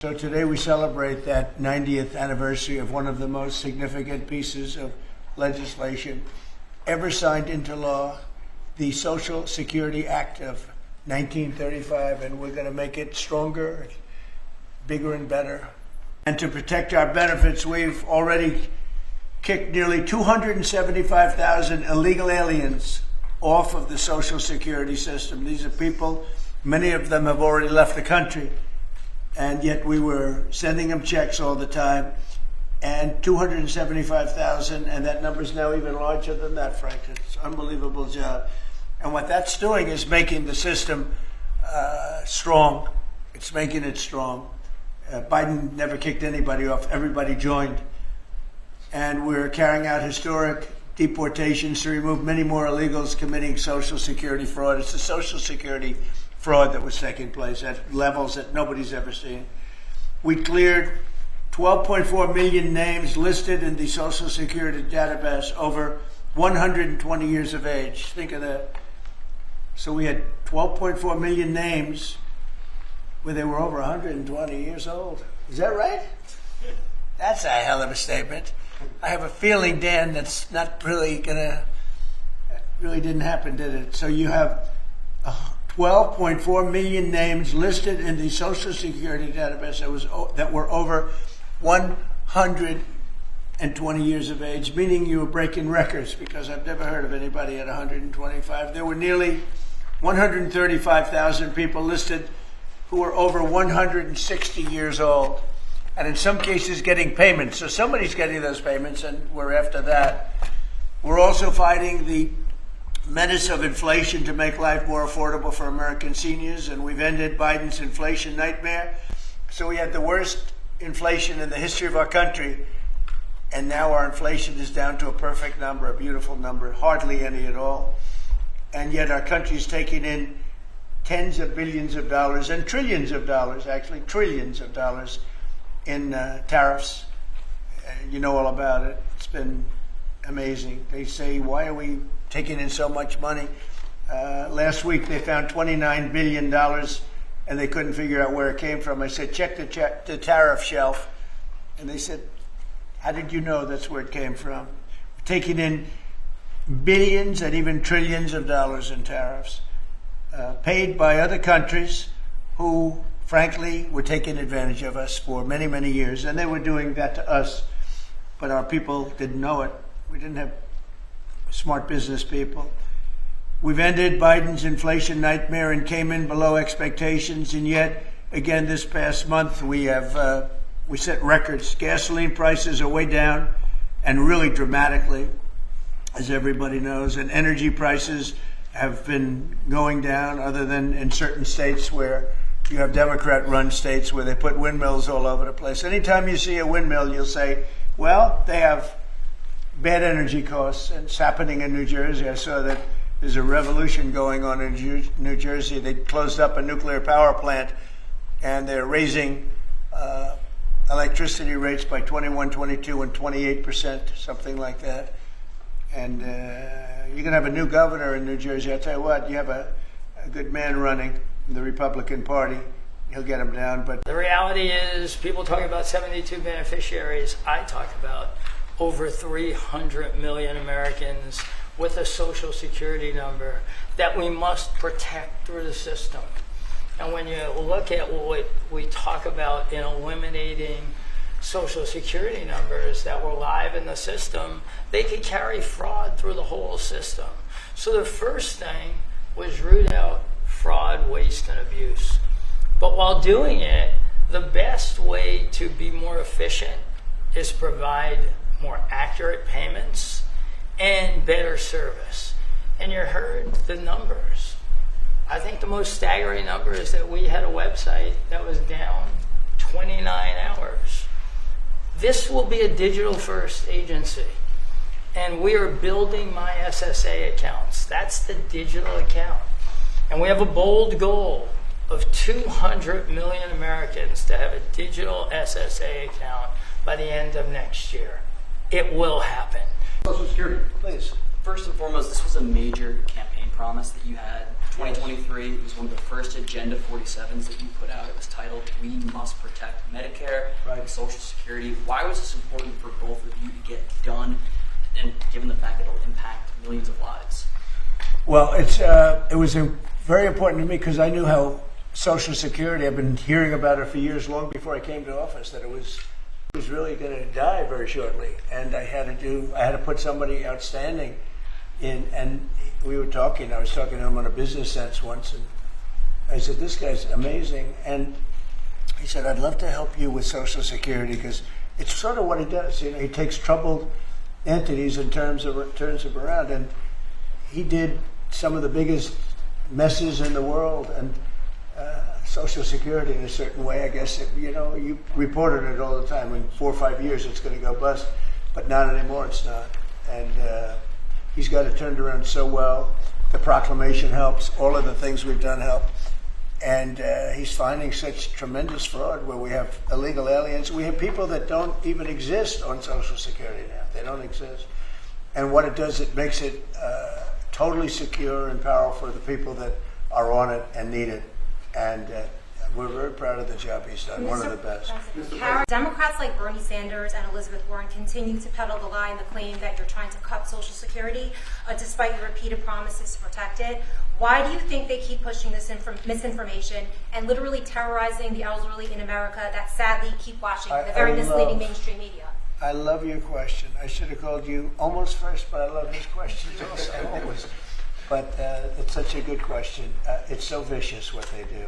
So today we celebrate that 90th anniversary of one of the most significant pieces of legislation ever signed into law, the Social Security Act of 1935, and we're going to make it stronger, bigger and better. And to protect our benefits, we've already kicked nearly 275,000 illegal aliens off of the Social Security system. These are people, many of them have already left the country, and yet we were sending them checks all the time. And 275,000, and that number is now even larger than that, Frank. It's an unbelievable job. And what that's doing is making the system strong. It's making it strong. Biden never kicked anybody off. Everybody joined. And we're carrying out historic deportations to remove many more illegals committing Social Security fraud. It's the Social Security fraud that was taking place at levels that nobody's ever seen. We cleared 12.4 million names listed in the Social Security database over 120 years of age. Think of that. So we had 12.4 million names where they were over 120 years old. Is that right? That's a hell of a statement. I have a feeling, Dan, that's not really really didn't happen, did it? So you have 12.4 million names listed in the Social Security database that were over 120 years of age, meaning you were breaking records, because I've never heard of anybody at 125. There were nearly 135,000 people listed who were over 160 years old, and in some cases getting payments. So somebody's getting those payments, and we're after that. We're also fighting the menace of inflation to make life more affordable for American seniors, and we've ended Biden's inflation nightmare. So we had the worst inflation in the history of our country, and now our inflation is down to a perfect number, a beautiful number, hardly any at all. And yet our country is taking in tens of billions of dollars and trillions of dollars, actually trillions of dollars in tariffs. You know all about it. It's been amazing. They say, why are we taking in so much money? Last week they found $29 billion and they couldn't figure out where it came from. I said, check the tariff shelf. And they said, how did you know that's where it came from? We're taking in billions and even trillions of dollars in tariffs, paid by other countries who, frankly, were taking advantage of us for many, many years. And they were doing that to us, but our people didn't know it. We didn't have smart business people. We've ended Biden's inflation nightmare and came in below expectations, and yet again this past month we set records. Gasoline prices are way down, and really dramatically, as everybody knows, and energy prices have been going down, other than in certain states where you have Democrat-run states where they put windmills all over the place. Anytime you see a windmill, you'll say, well, they have bad energy costs, and it's happening in New Jersey. I saw that there's a revolution going on in New Jersey. They closed up a nuclear power plant, and they're raising electricity rates by 21, 22, and 28%, something like that. And you're going to have a new governor in New Jersey. I'll tell you what, you have a good man running in the Republican Party. He'll get him down. But the reality is, people talking about 72 beneficiaries. I talk about over 300 million Americans with a Social Security number that we must protect through the system. And when you look at what we talk about in eliminating Social Security numbers that were live in the system, they could carry fraud through the whole system. So the first thing was root out fraud, waste, and abuse. But while doing it, the best way to be more efficient is provide more accurate payments and better service. And you heard the numbers. I think the most staggering number is that we had a website that was down 29 hours. This will be a digital-first agency, and we are building my SSA accounts. That's the digital account. And we have a bold goal of 200 million Americans to have a digital SSA account by the end of next year. It will happen. Social Security, please. First and foremost, this was a major campaign promise that you had 2023. It was one of the first Agenda 47s that you put out. It was titled, "We Must Protect Medicare and Social Security." Why was this important for both of you to get done, and given the fact that it'll impact millions of lives? Well, it was very important to me because I knew how Social Security, I've been hearing about it for years, long before I came to office, that it was really going to die very shortly. And I had to put somebody outstanding in, and I was talking to him on a business sense once, and I said, "This guy's amazing." And he said, "I'd love to help you with Social Security because it's sort of what he does. He takes troubled entities and turns them around." And he did some of the biggest messes in the world, and Social Security in a certain way, I guess, you reported it all the time. In 4 or 5 years, it's going to go bust, but not anymore. It's not. And he's got it turned around so well. The proclamation helps. All of the things we've done help. And he's finding such tremendous fraud where we have illegal aliens. We have people that don't even exist on Social Security now. They don't exist. And what it does, it makes it totally secure and powerful for the people that are on it and need it. And we're very proud of the job he's done, one of the best. Democrats like Bernie Sanders and Elizabeth Warren continue to peddle the lie and the claim that you're trying to cut Social Security, despite your repeated promises to protect it. Why do you think they keep pushing this misinformation and literally terrorizing the elderly in America that sadly keep watching the very misleading mainstream media? I love your question. I should have called you almost first, but I love his questions also, always. But it's such a good question. It's so vicious what they do.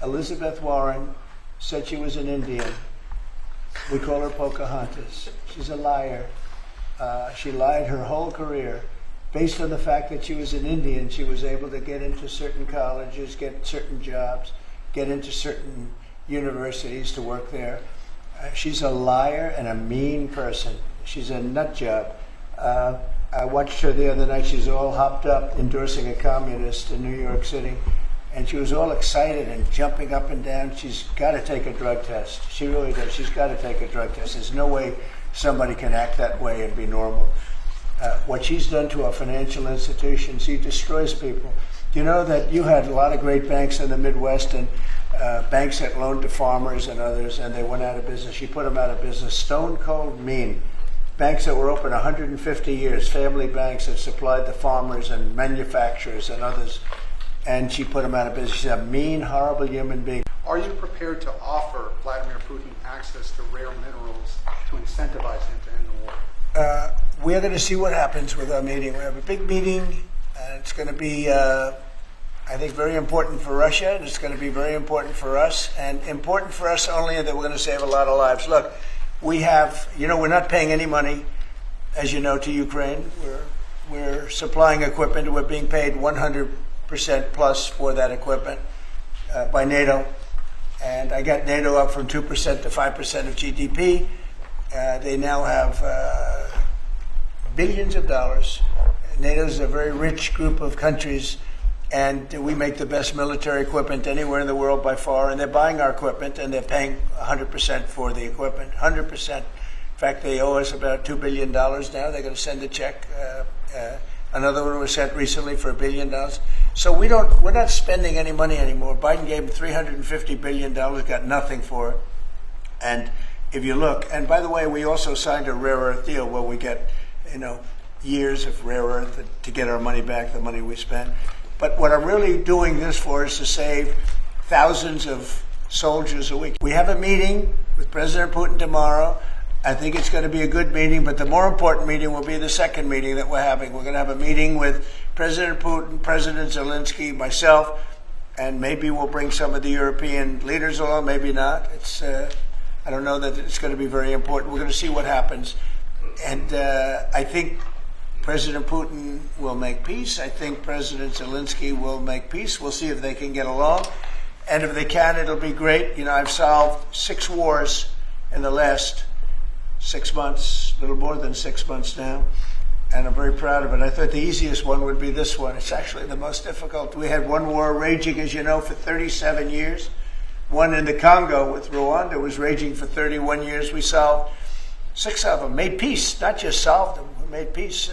Elizabeth Warren said she was an Indian. We call her Pocahontas. She's a liar. She lied her whole career. Based on the fact that she was an Indian, she was able to get into certain colleges, get certain jobs, get into certain universities to work there. She's a liar and a mean person. She's a nut job. I watched her the other night. She's all hopped up endorsing a communist in New York City. And she was all excited and jumping up and down. She's got to take a drug test. She really does. She's got to take a drug test. There's no way somebody can act that way and be normal. What she's done to our financial institutions, she destroys people. You know that you had a lot of great banks in the Midwest and banks that loaned to farmers and others, and they went out of business. She put them out of business. Stone cold mean. Banks that were open 150 years, family banks that supplied the farmers and manufacturers and others, and she put them out of business. She's a mean, horrible human being. Are you prepared to offer Vladimir Putin access to rare minerals to incentivize him to end the war? We're going to see what happens with our meeting. We have a big meeting. It's going to be, I think, very important for Russia, and it's going to be very important for us, and important for us only in that we're going to save a lot of lives. Look, we have, we're not paying any money, as you know, to Ukraine. We're supplying equipment, and we're being paid 100% plus for that equipment by NATO. And I got NATO up from 2% to 5% of GDP. They now have billions of dollars. NATO is a very rich group of countries, and we make the best military equipment anywhere in the world by far, and they're buying our equipment, and they're paying 100% for the equipment, 100%. In fact, they owe us about $2 billion now. They're going to send a check. Another one was sent recently for $1 billion. So we're not spending any money anymore. Biden gave them $350 billion, got nothing for it. And if you look, and by the way, we also signed a rare earth deal where we get, years of rare earth to get our money back, the money we spent. But what I'm really doing this for is to save thousands of soldiers a week. We have a meeting with President Putin tomorrow. I think it's going to be a good meeting, but the more important meeting will be the second meeting that we're having. We're going to have a meeting with President Putin, President Zelensky, myself, and maybe we'll bring some of the European leaders along, maybe not. I don't know that it's going to be very important. We're going to see what happens. And I think President Putin will make peace. I think President Zelensky will make peace. We'll see if they can get along. And if they can, it'll be great. I've solved 6 wars in the last 6 months, a little more than 6 months now, and I'm very proud of it. I thought the easiest one would be this one. It's actually the most difficult. We had one war raging, as you know, for 37 years. One in the Congo with Rwanda was raging for 31 years. We solved 6 of them, made peace, not just solved them, we made peace.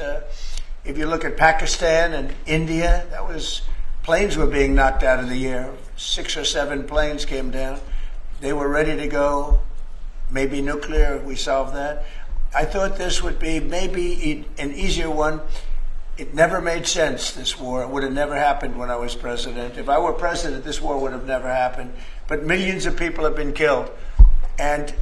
If you look at Pakistan and India, that was planes were being knocked out of the air. 6 or 7 planes came down. They were ready to go. Maybe nuclear, we solved that. I thought this would be maybe an easier one. It never made sense, this war. It would have never happened when I was president. If I were president, this war would have never happened. But millions of people have been killed. And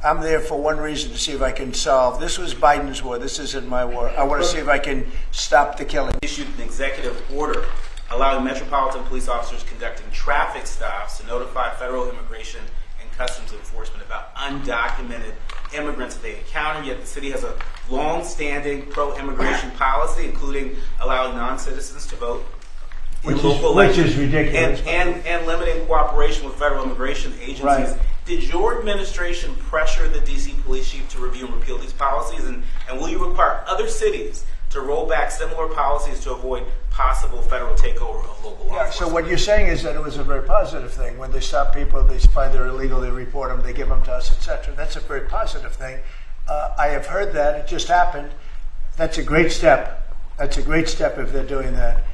I'm there for one reason, to see if I can solve. This was Biden's war. This isn't my war. I want to see if I can stop the killing. Issued an executive order allowing Metropolitan Police officers conducting traffic stops to notify federal immigration and customs enforcement about undocumented immigrants that they encounter. Yet the city has a long-standing pro-immigration policy, including allowing non-citizens to vote in local Which elections is ridiculous. and limiting cooperation with federal immigration agencies. Right. Did your administration pressure the D.C. police chief to review and repeal these policies? And will you require other cities to roll back similar policies to avoid possible federal takeover of local law enforcement? So what you're saying is that it was a very positive thing. When they stop people, they find they're illegal, they report them, they give them to us, etc. That's a very positive thing. I have heard that. It just happened. That's a great step. That's a great step if they're doing that.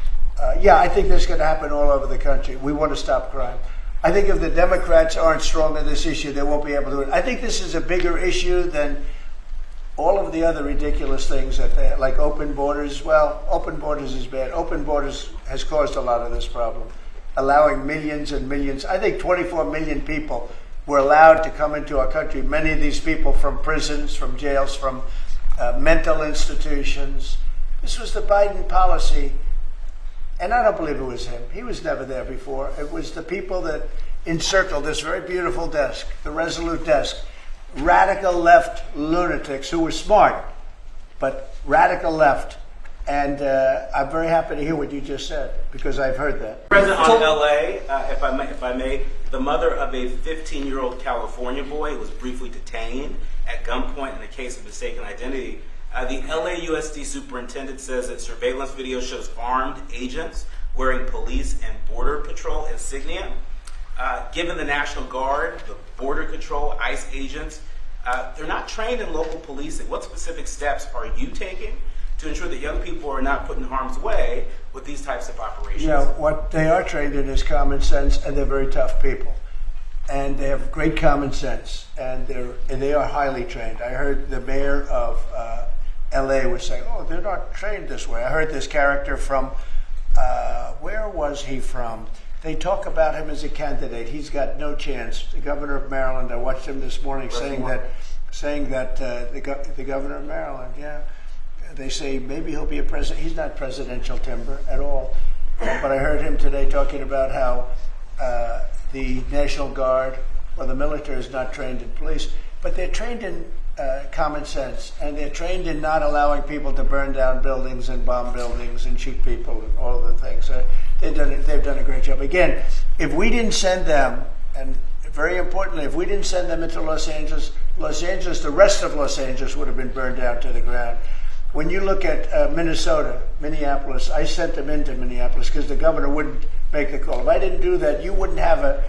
Yeah, I think that's going to happen all over the country. We want to stop crime. I think if the Democrats aren't strong on this issue, they won't be able to do it. I think this is a bigger issue than all of the other ridiculous things that they, like open borders. Well, open borders is bad. Open borders has caused a lot of this problem, allowing millions and millions. I think 24 million people were allowed to come into our country. Many of these people from prisons, from jails, from mental institutions. This was the Biden policy. And I don't believe it was him. He was never there before. It was the people that encircled this very beautiful desk, the Resolute desk. Radical left lunatics who were smart, but radical left. And I'm very happy to hear what you just said, because I've heard that. President on L.A., if I may, the mother of a 15-year-old California boy was briefly detained at gunpoint in a case of mistaken identity. The LAUSD superintendent says that surveillance video shows armed agents wearing police and border patrol insignia. Given the National Guard, the border control, ICE agents, they're not trained in local policing. What specific steps are you taking to ensure that young people are not put in harm's way with these types of operations? You know, what they are trained in is common sense, and they're very tough people. And they have great common sense, and they are highly trained. I heard the mayor of LA was saying, oh, they're not trained this way. I heard this character from, where was he from? They talk about him as a candidate. He's got no chance. The governor of Maryland, I watched him this morning saying that the governor of Maryland, yeah, they say maybe he'll be a president. He's not presidential timber at all. But I heard him today talking about how the National Guard or the military is not trained in police, but they're trained in common sense, and they're trained in not allowing people to burn down buildings and bomb buildings and shoot people and all of the things. They've done a great job. Again, if we didn't send them, and very importantly, if we didn't send them into Los Angeles, the rest of Los Angeles would have been burned down to the ground. When you look at Minnesota, Minneapolis, I sent them into Minneapolis because the governor wouldn't make the call. If I didn't do that, you wouldn't have a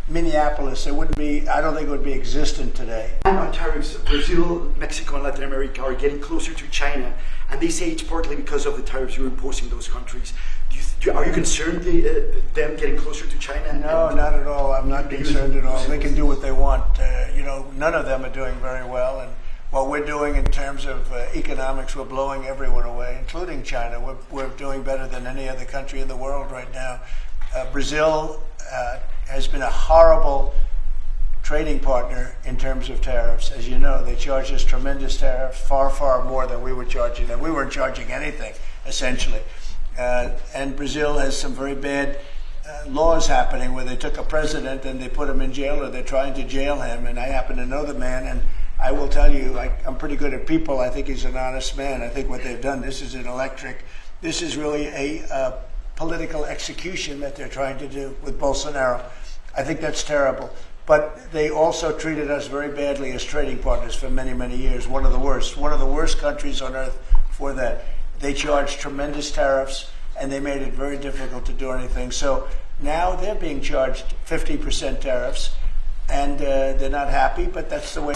Minneapolis. It wouldn't be, I don't think it would be existent today. And on tariffs, Brazil, Mexico, and Latin America are getting closer to China, and they say it's partly because of the tariffs you're imposing those countries. Are you concerned them getting closer to China? No, not at all. I'm not concerned at all. They can do what they want. None of them are doing very well, and what we're doing in terms of economics, we're blowing everyone away, including China. We're doing better than any other country in the world right now. Brazil has been a horrible trading partner in terms of tariffs. As you know, they charge us tremendous tariffs, far, far more than we were charging them. We weren't charging anything, essentially. And Brazil has some very bad laws happening where they took a president and they put him in jail, or they're trying to jail him. And I happen to know the man, and I will tell you, I'm pretty good at people. I think he's an honest man. I think what they've done, this is this is really a political execution that they're trying to do with Bolsonaro. I think that's terrible. But they also treated us very badly as trading partners for many, many years. One of the worst countries on earth for that. They charged tremendous tariffs, and they made it very difficult to do anything. So now they're being charged 50% tariffs, and they're not happy, but that's the way.